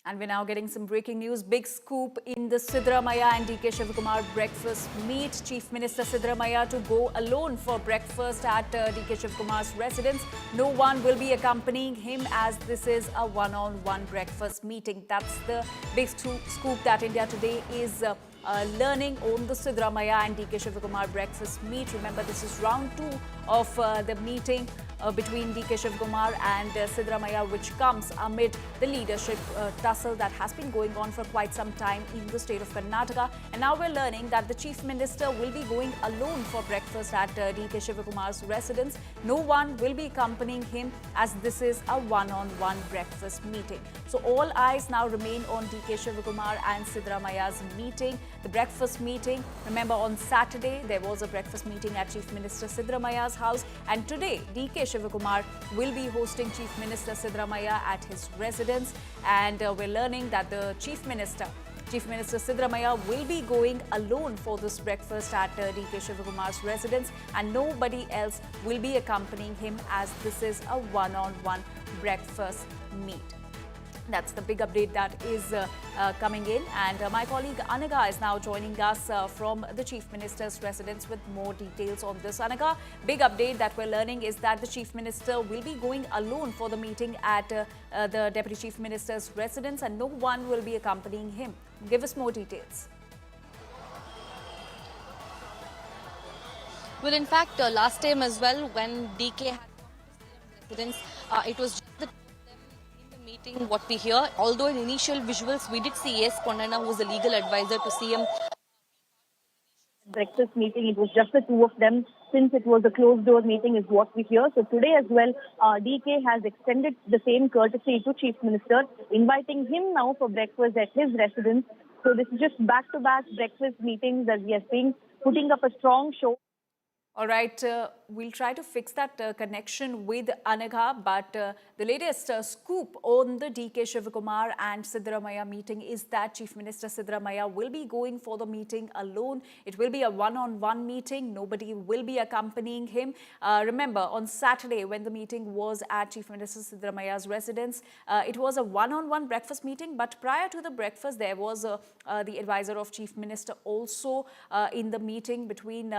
And we're now getting some breaking news. Big scoop in the Siddaramaiah and DK Shivakumar breakfast meet. Chief Minister Siddaramaiah to go alone for breakfast at DK Shivakumar's residence. No one will be accompanying him as this is a one-on-one breakfast meeting. That's the big scoop that India Today is learning on the Siddaramaiah and DK Shivakumar breakfast meet. Remember, this is round 2 of the meeting between DK Shivakumar and Siddaramaiah, which comes amid the leadership tussle that has been going on for quite some time in the state of Karnataka. And now we're learning that the Chief Minister will be going alone for breakfast at DK Shivakumar's residence. No one will be accompanying him as this is a one-on-one breakfast meeting. So all eyes now remain on DK Shivakumar and Siddaramaiah's meeting, the breakfast meeting. Remember, on Saturday, there was a breakfast meeting at Chief Minister Siddaramaiah's house. And today, DK Shivakumar will be hosting Chief Minister Siddaramaiah at his residence. And we're learning that the Chief Minister Siddaramaiah will be going alone for this breakfast at DK Shivakumar's residence, and nobody else will be accompanying him as this is a one-on-one breakfast meet. That's the big update that is coming in, and my colleague Anaga is now joining us from the Chief Minister's residence with more details on this. Anaga, big update that we're learning is that the Chief Minister will be going alone for the meeting at the Deputy Chief Minister's residence, and no one will be accompanying him. Give us more details. Well, in fact, last time as well, when DK had residence, it was just the meeting what we hear, although in initial visuals we did see S. Ponnanna, who was the legal advisor to CM. Breakfast meeting, it was just the two of them since it was a closed door meeting is what we hear. So today as well, DK has extended the same courtesy to Chief Minister, inviting him now for breakfast at his residence. So this is just back-to-back breakfast meetings that we are seeing, putting up a strong show. All right, we'll try to fix that connection with Anaga, but the latest scoop on the DK Shivakumar and Siddaramaiah meeting is that Chief Minister Siddaramaiah will be going for the meeting alone. It will be a one-on-one meeting. Nobody will be accompanying him. Remember, on Saturday, when the meeting was at Chief Minister Siddaramaiah's residence, it was a one-on-one breakfast meeting, but prior to the breakfast, there was the advisor of Chief Minister also in the meeting between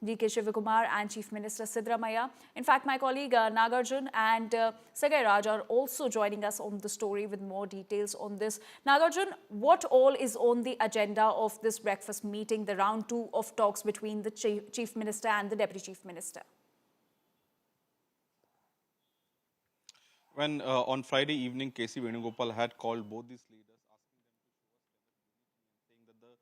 DK Shivakumar and Chief Minister Siddaramaiah. In fact, my colleague Nagarjun and Sagai Raj are also joining us on the story with more details on this. Nagarjun, what all is on the agenda of this breakfast meeting, the round 2 of talks between the Chief Minister and the Deputy Chief Minister? When on Friday evening, K.C. Venugopal had called both these leaders, asking them to show us saying that the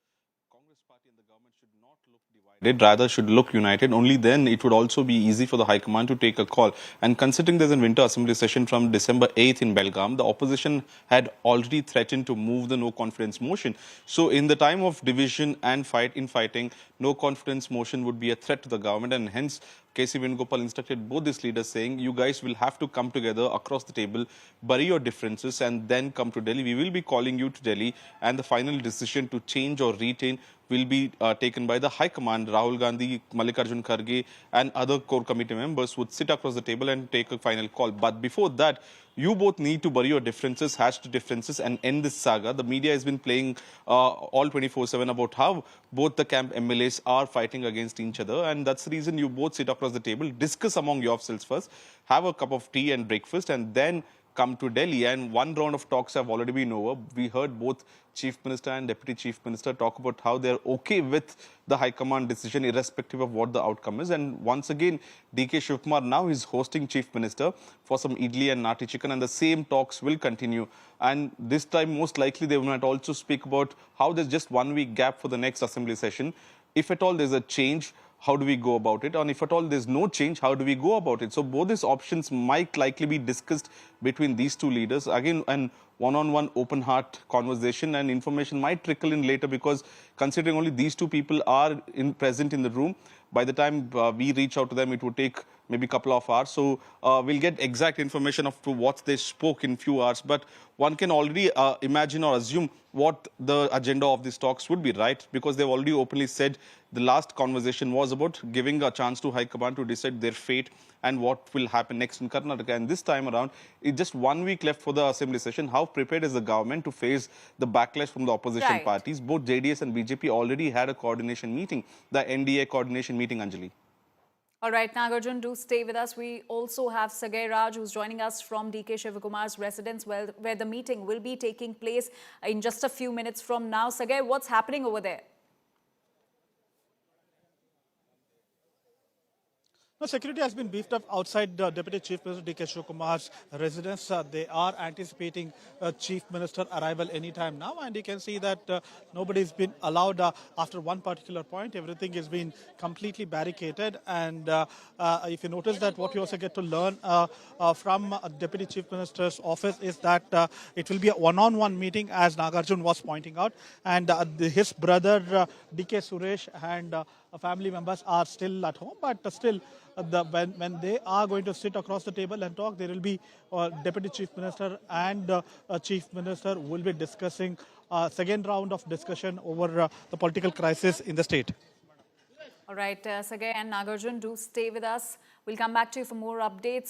Congress party and the government should not look divided, rather should look united. Only then it would also be easy for the High Command to take a call. And considering there's a winter assembly session from December 8th in Belgaum, the opposition had already threatened to move the no confidence motion. So in the time of division and fighting, no confidence motion would be a threat to the government, and hence K.C. Venugopal instructed both these leaders saying, you guys will have to come together across the table, bury your differences and then come to Delhi. We will be calling you to Delhi, and the final decision to change or retain will be taken by the High Command. Rahul Gandhi, Mallikarjun Kharge and other core committee members would sit across the table and take a final call. But before that, you both need to bury your differences, hash the differences and end this saga. The media has been playing all 24/7 about how both the camp MLAs are fighting against each other, and that's the reason you both sit across the table, discuss among yourselves first, have a cup of tea and breakfast, and then come to Delhi. And one round of talks have already been over. We heard both Chief Minister and Deputy Chief Minister talk about how they're okay with the High Command decision, irrespective of what the outcome is. And once again, DK Shivakumar now is hosting Chief Minister for some idli and nati chicken, and the same talks will continue. And this time, most likely, they might also speak about how there's just 1 week gap for the next assembly session. If at all there's a change, how do we go about it? And if at all there's no change, how do we go about it? So both these options might likely be discussed between these two leaders. Again, an one-on-one open heart conversation, and information might trickle in later, because considering only these two people are present in the room, by the time we reach out to them, it would take maybe a couple of hours. So we'll get exact information of what they spoke in few hours. But one can already imagine or assume what the agenda of these talks would be, right? Because they've already openly said the last conversation was about giving a chance to High Command to decide their fate and what will happen next in Karnataka. And this time around, it's just 1 week left for the assembly session. How prepared is the government to face the backlash from the opposition Right. parties? Both JDS and BJP already had a coordination meeting, the NDA coordination meeting, Anjali. All right, Nagarjun, do stay with us. We also have Sagay Raj, who's joining us from DK Shivakumar's residence, where the meeting will be taking place in just a few minutes from now. Sagay, what's happening over there? No, security has been beefed up outside Deputy Chief Minister D.K. Shivakumar's residence. They are anticipating Chief Minister arrival anytime now, and you can see that nobody's been allowed after one particular point. Everything has been completely barricaded, and if you notice that what you also get to learn from Deputy Chief Minister's office is that it will be a one-on-one meeting, as Nagarjun was pointing out, and his brother D.K. Suresh and family members are still at home, but still when they are going to sit across the table and talk, there will be Deputy Chief Minister and Chief Minister will be discussing second round of discussion over the political crisis in the state. All right, Sagay and Nagarjun, do stay with us. We'll come back to you for more updates.